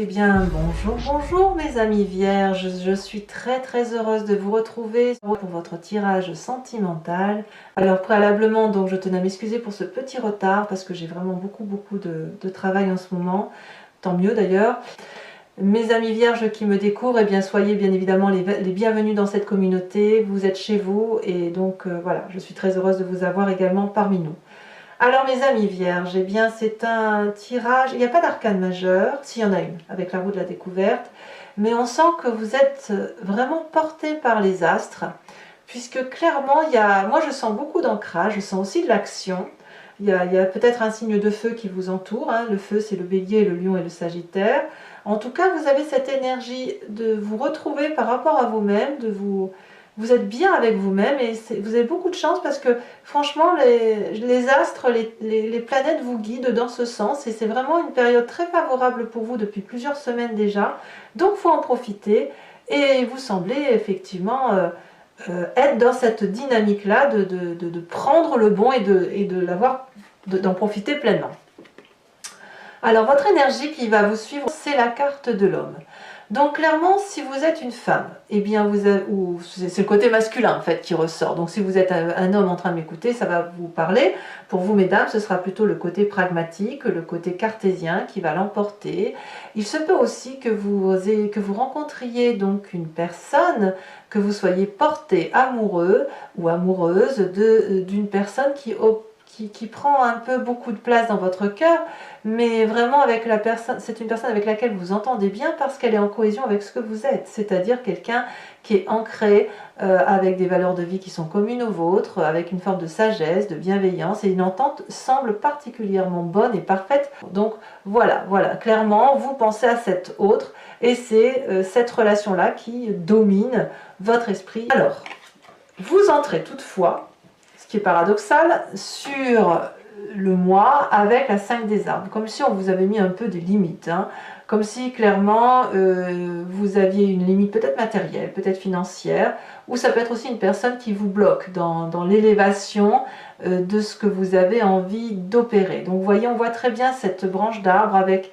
Eh bien, bonjour mes amis vierges, je suis très heureuse de vous retrouver pour votre tirage sentimental. Alors préalablement, donc je tenais à m'excuser pour ce petit retard parce que j'ai vraiment beaucoup de travail en ce moment, tant mieux d'ailleurs. Mes amis vierges qui me découvrent, eh bien soyez bien évidemment les bienvenus dans cette communauté, vous êtes chez vous et donc voilà, je suis très heureuse de vous avoir également parmi nous. Alors mes amis vierges, eh bien c'est un tirage, il n'y a pas d'arcane majeur, s'il y en a une, avec la roue de la découverte, mais on sent que vous êtes vraiment porté par les astres, puisque clairement, moi je sens beaucoup d'ancrage, je sens aussi de l'action, il y a peut-être un signe de feu qui vous entoure, hein. Le feu c'est le bélier, le lion et le sagittaire. En tout cas, vous avez cette énergie de vous retrouver par rapport à vous-même, vous êtes bien avec vous-même et vous avez beaucoup de chance parce que franchement les astres, les planètes vous guident dans ce sens et c'est vraiment une période très favorable pour vous depuis plusieurs semaines déjà, donc il faut en profiter et vous semblez effectivement être dans cette dynamique là de prendre le bon et d'en profiter pleinement. Alors votre énergie qui va vous suivre, c'est la carte de l'homme. Donc clairement, si vous êtes une femme, eh bien c'est le côté masculin en fait qui ressort. Donc si vous êtes un homme en train de m'écouter, ça va vous parler. Pour vous mesdames, ce sera plutôt le côté pragmatique, le côté cartésien qui va l'emporter. Il se peut aussi que vous rencontriez donc une personne, que vous soyez porté amoureux ou amoureuse d'une personne qui prend un peu beaucoup de place dans votre cœur, mais vraiment avec la personne, c'est une personne avec laquelle vous entendez bien parce qu'elle est en cohésion avec ce que vous êtes, c'est-à-dire quelqu'un qui est ancré avec des valeurs de vie qui sont communes aux vôtres, avec une forme de sagesse, de bienveillance, et une entente semble particulièrement bonne et parfaite. Donc voilà, clairement, vous pensez à cette autre, et c'est cette relation-là qui domine votre esprit. Alors, vous entrez toutefois, ce qui est paradoxal, sur le mois avec la 5 des arbres, comme si on vous avait mis un peu des limites, hein. Comme si clairement vous aviez une limite peut-être matérielle, peut-être financière, ou ça peut être aussi une personne qui vous bloque dans l'élévation de ce que vous avez envie d'opérer. Donc vous voyez, on voit très bien cette branche d'arbre avec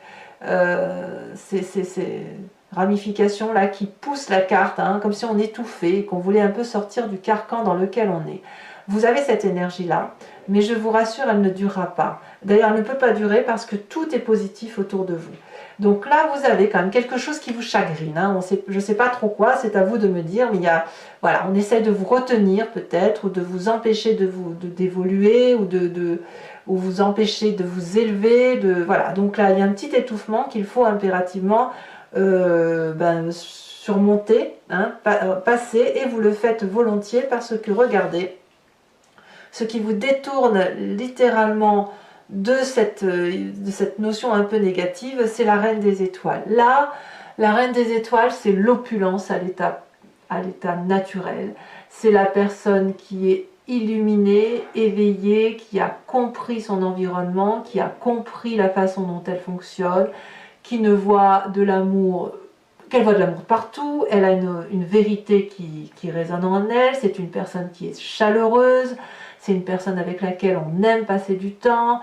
ces ramifications là qui poussent la carte, hein, comme si on étouffait, qu'on voulait un peu sortir du carcan dans lequel on est. Vous avez cette énergie-là, mais je vous rassure, elle ne durera pas. D'ailleurs, elle ne peut pas durer parce que tout est positif autour de vous. Donc là, vous avez quand même quelque chose qui vous chagrine, hein. Je ne sais pas trop quoi, c'est à vous de me dire, mais voilà, on essaie de vous retenir peut-être, ou de vous empêcher d'évoluer, ou vous empêcher de vous élever. Voilà. Donc là, il y a un petit étouffement qu'il faut impérativement surmonter, hein, passer, et vous le faites volontiers parce que regardez, ce qui vous détourne littéralement de cette notion un peu négative, c'est la reine des étoiles. Là, la reine des étoiles, c'est l'opulence à l'état naturel. C'est la personne qui est illuminée, éveillée, qui a compris son environnement, qui a compris la façon dont elle fonctionne, qui ne voit de l'amour, qu'elle voit de l'amour partout, elle a une vérité qui résonne en elle, c'est une personne qui est chaleureuse, c'est une personne avec laquelle on aime passer du temps.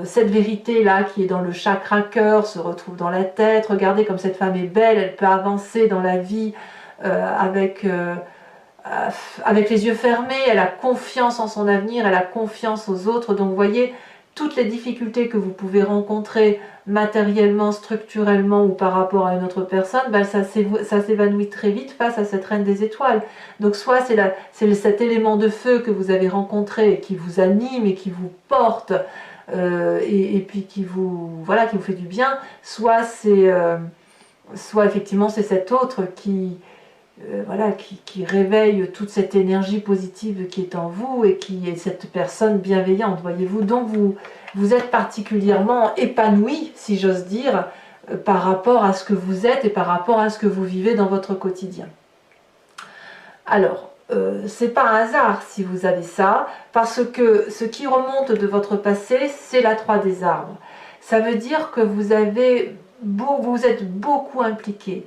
Cette vérité-là qui est dans le chakra cœur se retrouve dans la tête. Regardez comme cette femme est belle, elle peut avancer dans la vie avec les yeux fermés, elle a confiance en son avenir, elle a confiance aux autres. Donc vous voyez, toutes les difficultés que vous pouvez rencontrer matériellement, structurellement ou par rapport à une autre personne, ça s'évanouit très vite face à cette reine des étoiles. Donc soit c'est cet élément de feu que vous avez rencontré et qui vous anime et qui vous porte et puis qui vous fait du bien, soit effectivement c'est cet autre qui réveille toute cette énergie positive qui est en vous et qui est cette personne bienveillante, voyez-vous. Donc vous êtes particulièrement épanoui, si j'ose dire, par rapport à ce que vous êtes et par rapport à ce que vous vivez dans votre quotidien. Alors, c'est pas un hasard si vous avez ça, parce que ce qui remonte de votre passé, c'est la 3 des arbres. Ça veut dire que vous êtes beaucoup impliqué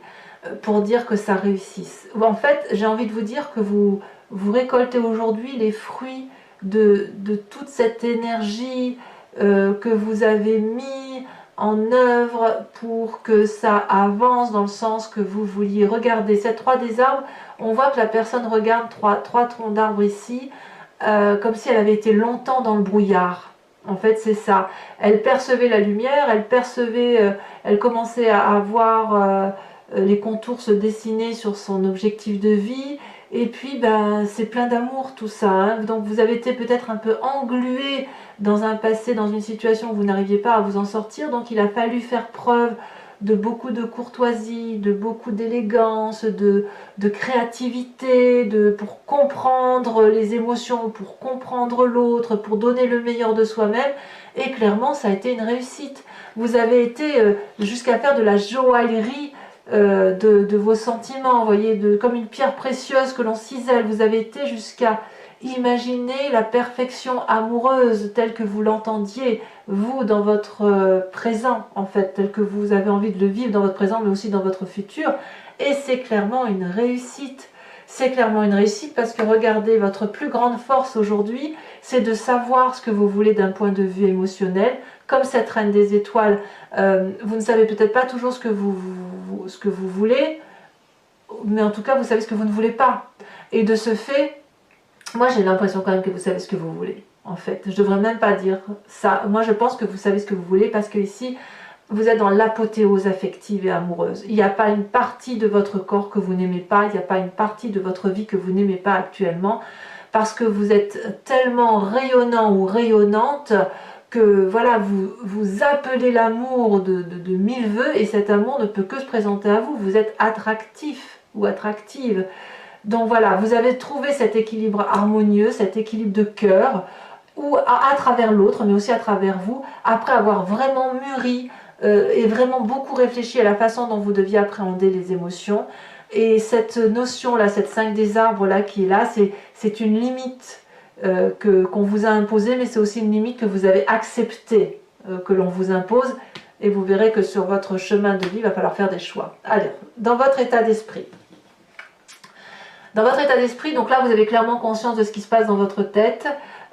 pour dire que ça réussisse. En fait, j'ai envie de vous dire que vous récoltez aujourd'hui les fruits de toute cette énergie que vous avez mis en œuvre pour que ça avance dans le sens que vous vouliez. Regardez, cette 3 des arbres, on voit que la personne regarde trois troncs d'arbres ici, comme si elle avait été longtemps dans le brouillard. En fait, c'est ça. Elle percevait la lumière, elle percevait, elle commençait à voir les contours se dessiner sur son objectif de vie. Et puis, ben, c'est plein d'amour tout ça. Hein. Donc, vous avez été peut-être un peu englué dans un passé, dans une situation où vous n'arriviez pas à vous en sortir. Donc, il a fallu faire preuve de beaucoup de courtoisie, de beaucoup d'élégance, de créativité, pour comprendre les émotions, pour comprendre l'autre, pour donner le meilleur de soi-même. Et clairement, ça a été une réussite. Vous avez été jusqu'à faire de la joaillerie de vos sentiments, vous voyez, comme une pierre précieuse que l'on cisèle. Vous avez été jusqu'à imaginer la perfection amoureuse telle que vous l'entendiez, vous, dans votre présent, en fait, tel que vous avez envie de le vivre dans votre présent, mais aussi dans votre futur. Et c'est clairement une réussite. C'est clairement une réussite parce que regardez, votre plus grande force aujourd'hui, c'est de savoir ce que vous voulez d'un point de vue émotionnel. Comme cette reine des étoiles, vous ne savez peut-être pas toujours ce que vous voulez, mais en tout cas, vous savez ce que vous ne voulez pas. Et de ce fait, moi j'ai l'impression quand même que vous savez ce que vous voulez. En fait, je devrais même pas dire ça. Moi, je pense que vous savez ce que vous voulez parce que ici, vous êtes dans l'apothéose affective et amoureuse. Il n'y a pas une partie de votre corps que vous n'aimez pas, il n'y a pas une partie de votre vie que vous n'aimez pas actuellement, parce que vous êtes tellement rayonnant ou rayonnante que voilà, vous appelez l'amour de mille vœux et cet amour ne peut que se présenter à vous. Vous êtes attractif ou attractive. Donc voilà, vous avez trouvé cet équilibre harmonieux, cet équilibre de cœur, ou à travers l'autre, mais aussi à travers vous, après avoir vraiment mûri et vraiment beaucoup réfléchi à la façon dont vous deviez appréhender les émotions. Et cette notion-là, cette 5 des arbres-là qui est là, c'est une limite qu'on vous a imposée, mais c'est aussi une limite que vous avez acceptée, que l'on vous impose. Et vous verrez que sur votre chemin de vie, il va falloir faire des choix. Alors, dans votre état d'esprit. Dans votre état d'esprit, donc là, vous avez clairement conscience de ce qui se passe dans votre tête.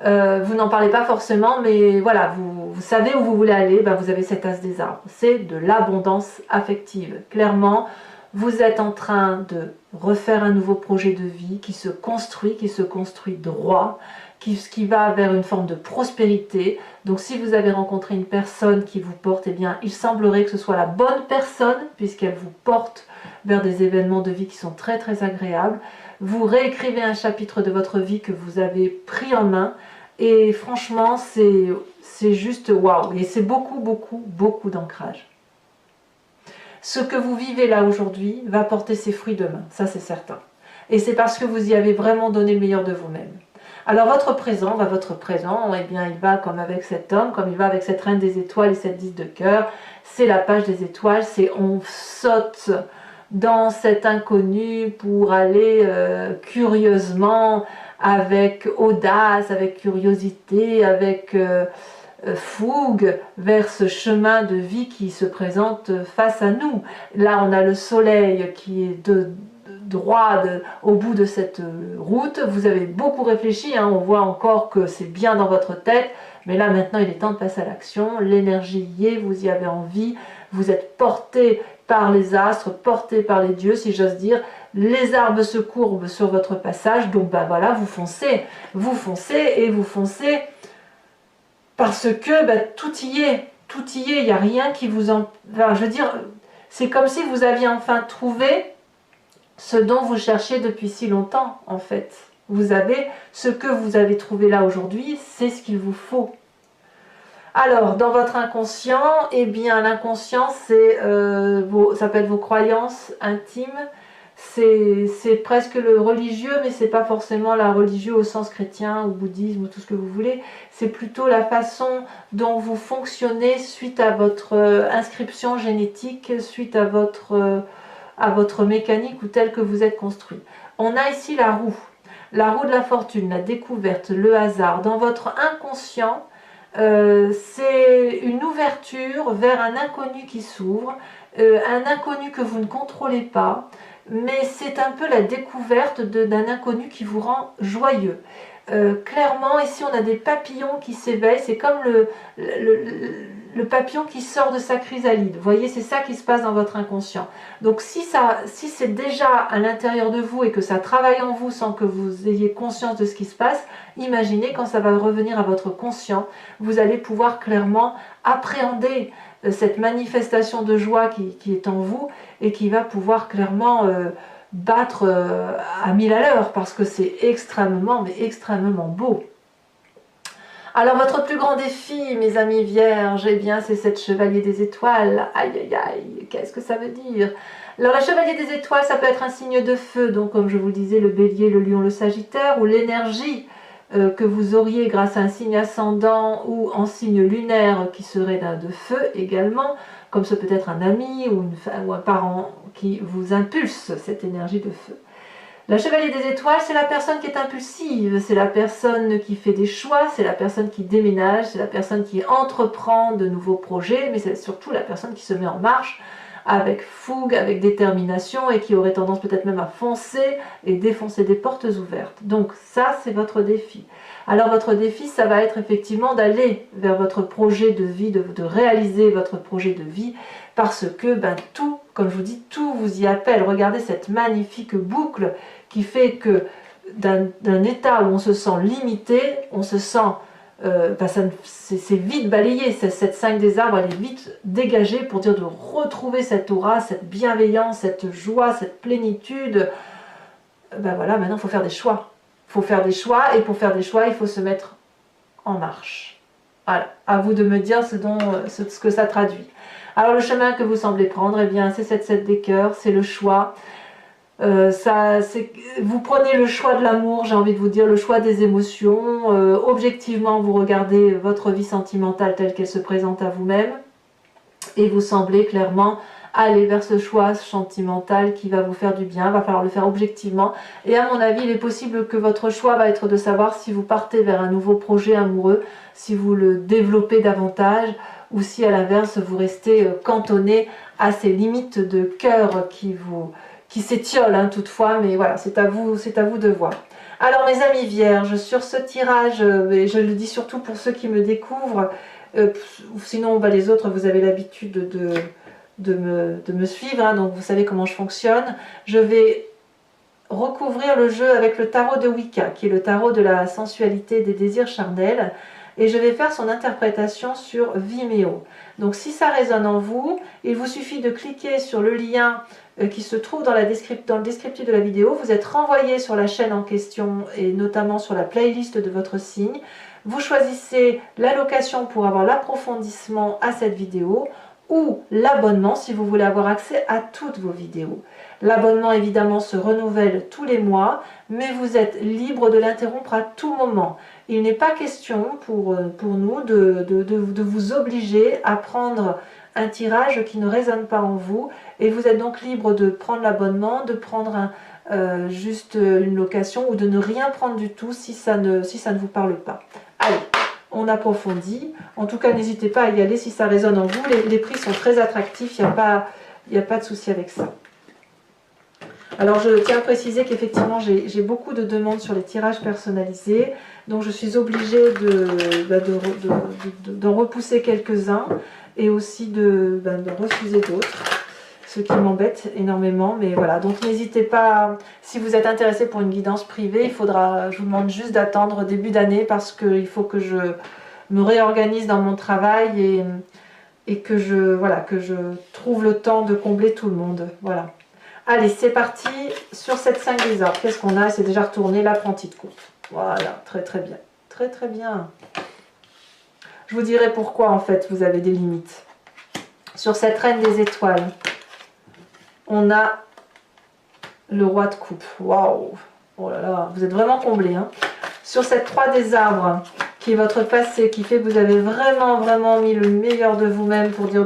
Vous n'en parlez pas forcément, mais voilà, vous savez où vous voulez aller, ben vous avez cet as des arbres. C'est de l'abondance affective. Clairement, vous êtes en train de refaire un nouveau projet de vie qui se construit droit, qui va vers une forme de prospérité. Donc si vous avez rencontré une personne qui vous porte, eh bien, il semblerait que ce soit la bonne personne, puisqu'elle vous porte vers des événements de vie qui sont très très agréables. Vous réécrivez un chapitre de votre vie que vous avez pris en main, et franchement, c'est juste waouh, et c'est beaucoup d'ancrage. Ce que vous vivez là aujourd'hui va porter ses fruits demain, ça c'est certain. Et c'est parce que vous y avez vraiment donné le meilleur de vous-même. Alors votre présent, eh bien, il va comme avec cet homme, comme il va avec cette reine des étoiles et cette 10 de cœur. C'est la page des étoiles, c'est on saute dans cet inconnu pour aller curieusement, avec audace, avec curiosité, avec fougue vers ce chemin de vie qui se présente face à nous. Là, on a le soleil qui est droit au bout de cette route. Vous avez beaucoup réfléchi, hein, on voit encore que c'est bien dans votre tête, mais là maintenant il est temps de passer à l'action. L'énergie y est, vous y avez envie, vous êtes porté par les astres, porté par les dieux, si j'ose dire. Les arbres se courbent sur votre passage, donc ben voilà, vous foncez et vous foncez parce que ben, tout y est, il n'y a rien qui vous en... Enfin, je veux dire, c'est comme si vous aviez enfin trouvé ce dont vous cherchiez depuis si longtemps, en fait. Vous avez ce que vous avez trouvé là aujourd'hui, c'est ce qu'il vous faut. Alors, dans votre inconscient, eh bien, l'inconscient, c'est ça peut être vos croyances intimes, c'est presque le religieux, mais c'est pas forcément la religieux au sens chrétien ou bouddhisme ou tout ce que vous voulez. C'est plutôt la façon dont vous fonctionnez suite à votre inscription génétique, suite à votre mécanique ou telle que vous êtes construit. On a ici la roue de la fortune, la découverte, le hasard. Dans votre inconscient, c'est une ouverture vers un inconnu qui s'ouvre, un inconnu que vous ne contrôlez pas, mais c'est un peu la découverte d'un inconnu qui vous rend joyeux. clairement, ici, on a des papillons qui s'éveillent. C'est comme le papillon qui sort de sa chrysalide. Vous voyez, c'est ça qui se passe dans votre inconscient. Donc, si c'est déjà à l'intérieur de vous et que ça travaille en vous sans que vous ayez conscience de ce qui se passe, imaginez quand ça va revenir à votre conscient, vous allez pouvoir clairement appréhender cette manifestation de joie qui est en vous et qui va pouvoir clairement battre à 1000 à l'heure parce que c'est extrêmement, mais extrêmement beau. Alors votre plus grand défi, mes amis vierges, eh bien c'est cette chevalier des étoiles. Aïe aïe aïe, qu'est-ce que ça veut dire? Alors la chevalier des étoiles, ça peut être un signe de feu, donc comme je vous le disais, le bélier, le lion, le sagittaire, ou l'énergie que vous auriez grâce à un signe ascendant ou en signe lunaire qui serait de feu également, comme ce peut être un ami ou un parent qui vous impulse cette énergie de feu. La chevalier des étoiles, c'est la personne qui est impulsive, c'est la personne qui fait des choix, c'est la personne qui déménage, c'est la personne qui entreprend de nouveaux projets, mais c'est surtout la personne qui se met en marche avec fougue, avec détermination et qui aurait tendance peut-être même à foncer et défoncer des portes ouvertes. Donc ça, c'est votre défi. Alors votre défi, ça va être effectivement d'aller vers votre projet de vie, de réaliser votre projet de vie, parce que tout, comme je vous dis, tout vous y appelle. Regardez cette magnifique boucle qui fait que d'un état où on se sent limité, on se sent c'est vite balayé, cette 5 des arbres, elle est vite dégagée pour dire de retrouver cette aura, cette bienveillance, cette joie, cette plénitude. Voilà, maintenant il faut faire des choix. Il faut faire des choix, et pour faire des choix, il faut se mettre en marche. Voilà, à vous de me dire ce que ça traduit. Alors le chemin que vous semblez prendre, eh bien c'est cette 7 des cœurs, c'est le choix. Vous prenez le choix de l'amour, j'ai envie de vous dire, le choix des émotions. Objectivement, vous regardez votre vie sentimentale telle qu'elle se présente à vous-même et vous semblez clairement aller vers ce choix sentimental qui va vous faire du bien. Il va falloir le faire objectivement. Et à mon avis, il est possible que votre choix va être de savoir si vous partez vers un nouveau projet amoureux, si vous le développez davantage, ou si à l'inverse, vous restez cantonné à ces limites de cœur qui s'étiolent toutefois, mais voilà, c'est à vous de voir. Alors mes amis vierges, sur ce tirage, et je le dis surtout pour ceux qui me découvrent, sinon les autres, vous avez l'habitude de me suivre, donc vous savez comment je fonctionne. Je vais recouvrir le jeu avec le tarot de Wicca, qui est le tarot de la sensualité et des désirs charnels, et je vais faire son interprétation sur Vimeo. Donc si ça résonne en vous, il vous suffit de cliquer sur le lien qui se trouve dans le descriptif de la vidéo. Vous êtes renvoyé sur la chaîne en question et notamment sur la playlist de votre signe. Vous choisissez l'allocation pour avoir l'approfondissement à cette vidéo ou l'abonnement si vous voulez avoir accès à toutes vos vidéos. L'abonnement évidemment se renouvelle tous les mois, mais vous êtes libre de l'interrompre à tout moment. Il n'est pas question pour nous de vous obliger à prendre un tirage qui ne résonne pas en vous, et vous êtes donc libre de prendre l'abonnement, de prendre juste une location ou de ne rien prendre du tout si ça ne vous parle pas. Allez, on approfondit. En tout cas, n'hésitez pas à y aller si ça résonne en vous. Les prix sont très attractifs, il n'y a pas de souci avec ça. Alors je tiens à préciser qu'effectivement j'ai beaucoup de demandes sur les tirages personnalisés, donc je suis obligée d'en repousser quelques-uns et aussi de refuser d'autres, ce qui m'embête énormément, mais voilà, donc n'hésitez pas, si vous êtes intéressé pour une guidance privée, je vous demande juste d'attendre début d'année parce qu'il faut que je me réorganise dans mon travail et que je trouve le temps de combler tout le monde, voilà. Allez, c'est parti sur cette 5 des arbres. Qu'est-ce qu'on a? C'est déjà retourné l'apprenti de courte. Voilà, très très bien. Très très bien. Je vous dirai pourquoi en fait vous avez des limites. Sur cette reine des étoiles, on a le roi de coupe. Waouh! Oh là là, vous êtes vraiment comblés. Sur cette 3 des arbres, qui est votre passé, qui fait que vous avez vraiment mis le meilleur de vous-même pour dire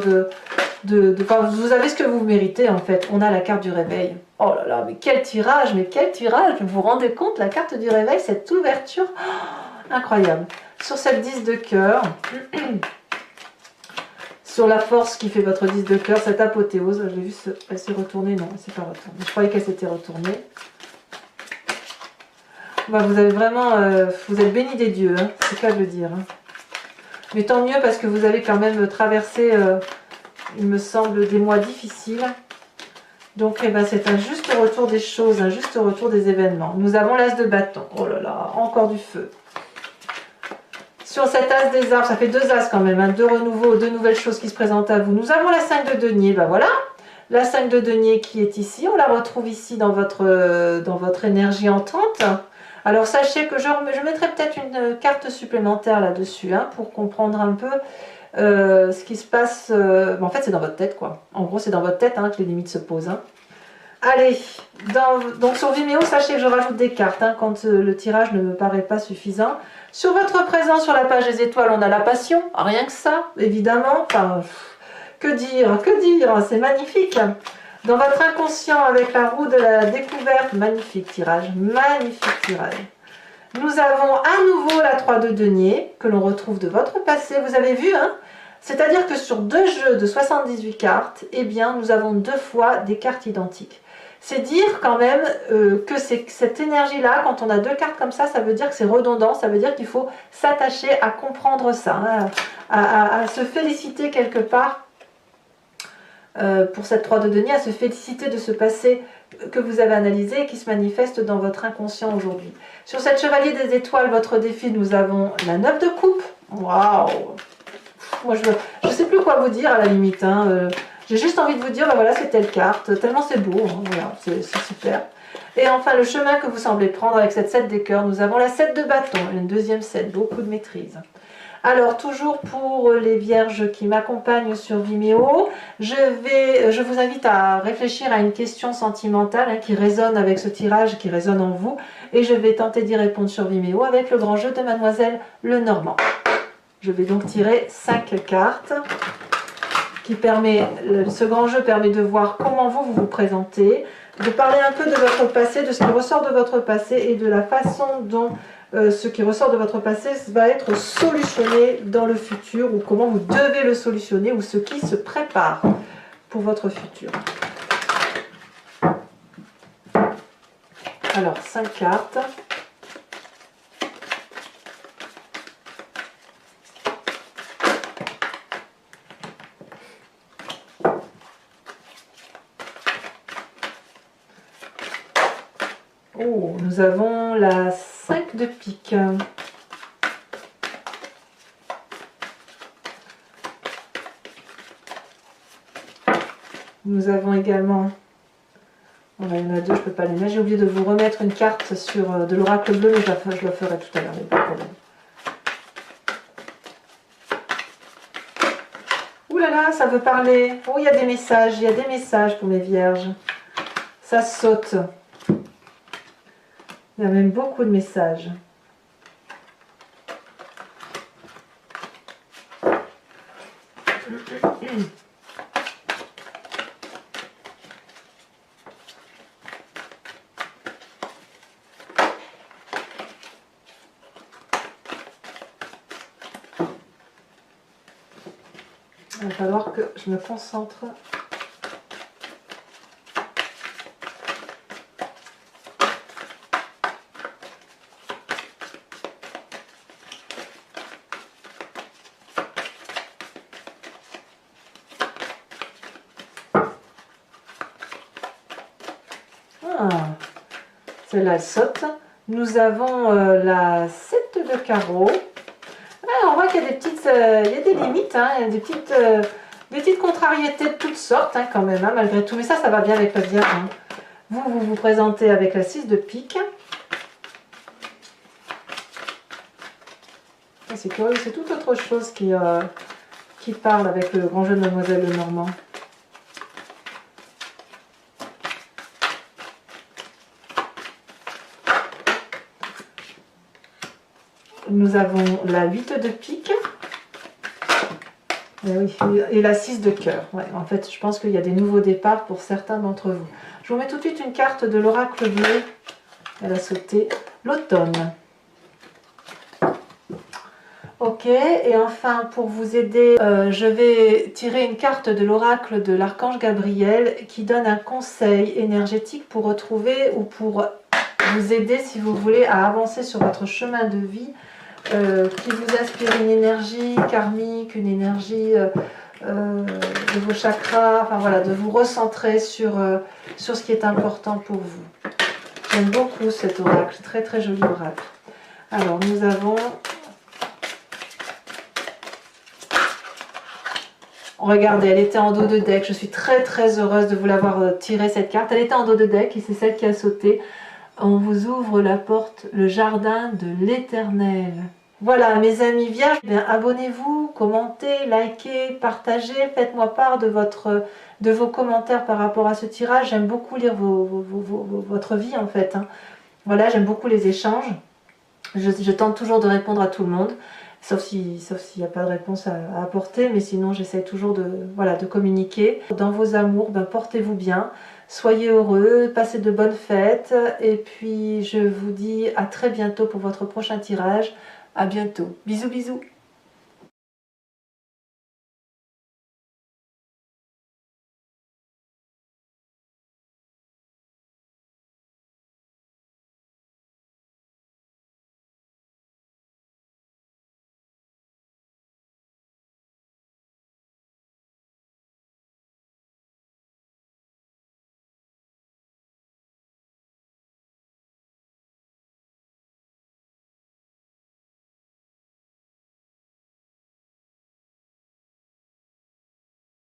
vous avez ce que vous méritez en fait. On a la carte du réveil. Oh là là, mais quel tirage, vous vous rendez compte, la carte du réveil, cette ouverture, incroyable. Sur cette 10 de cœur, sur la force qui fait votre 10 de cœur, cette apothéose, j'ai vu, elle s'est retournée, non, elle s'est pas retournée, je croyais qu'elle s'était retournée. Bah, vous avez vraiment, vous êtes béni des dieux, hein, c'est cas de le dire. Hein. Mais tant mieux parce que vous avez quand même traversé, il me semble, des mois difficiles. Donc eh ben, c'est un juste retour des choses, un juste retour des événements. Nous avons l'as de bâton. Oh là là, encore du feu. Sur cet as des arbres, ça fait deux as quand même, hein, deux renouveaux, deux nouvelles choses qui se présentent à vous. Nous avons la 5 de denier, ben voilà. La 5 de denier qui est ici, on la retrouve ici dans votre énergie entrante. Alors sachez que je mettrai peut-être une carte supplémentaire là-dessus, hein, pour comprendre un peu ce qui se passe. En fait c'est dans votre tête quoi. En gros c'est dans votre tête hein, que les limites se posent. Hein. Allez, donc sur Vimeo, sachez que je rajoute des cartes hein, quand le tirage ne me paraît pas suffisant. Sur votre présent, sur la page des étoiles, on a la passion, rien que ça, évidemment. Enfin, que dire, c'est magnifique. Dans votre inconscient, avec la roue de la découverte, magnifique tirage, magnifique tirage. Nous avons à nouveau la 3 de denier, que l'on retrouve de votre passé, vous avez vu, hein? C'est-à-dire que sur deux jeux de 78 cartes, eh bien, nous avons deux fois des cartes identiques. C'est dire quand même que cette énergie-là, quand on a deux cartes comme ça veut dire que c'est redondant, ça veut dire qu'il faut s'attacher à comprendre ça, hein, à se féliciter quelque part pour cette 3 de denier, à se féliciter de ce passé que vous avez analysé et qui se manifeste dans votre inconscient aujourd'hui. Sur cette chevalier des étoiles, votre défi, nous avons la 9 de coupe. Waouh! Moi, je ne sais plus quoi vous dire à la limite. Hein. J'ai juste envie de vous dire, ben voilà, c'est telle carte, tellement c'est beau, hein, voilà, c'est super. Et enfin, le chemin que vous semblez prendre avec cette 7 des cœurs, nous avons la 7 de bâton, une deuxième 7, beaucoup de maîtrise. Alors, toujours pour les vierges qui m'accompagnent sur Vimeo, je vous invite à réfléchir à une question sentimentale hein, qui résonne avec ce tirage, qui résonne en vous, et je vais tenter d'y répondre sur Vimeo avec le grand jeu de Mademoiselle Lenormand. Je vais donc tirer 5 cartes. Ce grand jeu permet de voir comment vous vous présentez, de parler un peu de votre passé, de ce qui ressort de votre passé et de la façon dont ce qui ressort de votre passé va être solutionné dans le futur ou comment vous devez le solutionner ou ce qui se prépare pour votre futur. Alors, 5 cartes. Oh, nous avons la 5 de pique. Nous avons également, il y en a deux, je ne peux pas les mettre. J'ai oublié de vous remettre une carte sur de l'oracle bleu, mais je le ferai tout à l'heure, il n'y a pas de problème. Ouh là là, ça veut parler. Oh, il y a des messages pour mes vierges. Ça saute. Il y a même beaucoup de messages. Il va falloir que je me concentre. Celle-là, elle saute. Nous avons la 7 de carreau. On voit qu'il y a des petites, il y a des limites, hein, il y a des petites contrariétés de toutes sortes hein, quand même, hein, malgré tout. Mais ça va bien avec la Vierge. Hein. Vous vous présentez avec la 6 de pique. C'est curieux, c'est tout autre chose qui parle avec le grand jeu de Mademoiselle Lenormand. Nous avons la 8 de pique. Et, oui, et la 6 de cœur. Ouais, en fait, je pense qu'il y a des nouveaux départs pour certains d'entre vous. Je vous mets tout de suite une carte de l'oracle bleu. Elle a sauté l'automne. Ok, et enfin, pour vous aider, je vais tirer une carte de l'oracle de l'archange Gabriel qui donne un conseil énergétique pour retrouver ou pour vous aider si vous voulez à avancer sur votre chemin de vie, qui vous inspire une énergie karmique, une énergie de vos chakras, enfin voilà, de vous recentrer sur ce qui est important pour vous. J'aime beaucoup cet oracle, très très joli oracle. Alors nous avons... Regardez, elle était en dos de deck. Je suis très très heureuse de vous l'avoir tiré cette carte. Elle était en dos de deck et c'est celle qui a sauté. On vous ouvre la porte, le jardin de l'Éternel. Voilà mes amis vierges, abonnez-vous, commentez, likez, partagez, faites-moi part de vos commentaires par rapport à ce tirage. J'aime beaucoup lire votre vie en fait. Hein. Voilà, j'aime beaucoup les échanges. Je tente toujours de répondre à tout le monde. Sauf s'il n'y a pas de réponse à apporter, mais sinon j'essaie toujours de communiquer. Dans vos amours, portez-vous bien, soyez heureux, passez de bonnes fêtes, et puis je vous dis à très bientôt pour votre prochain tirage. À bientôt. Bisous bisous.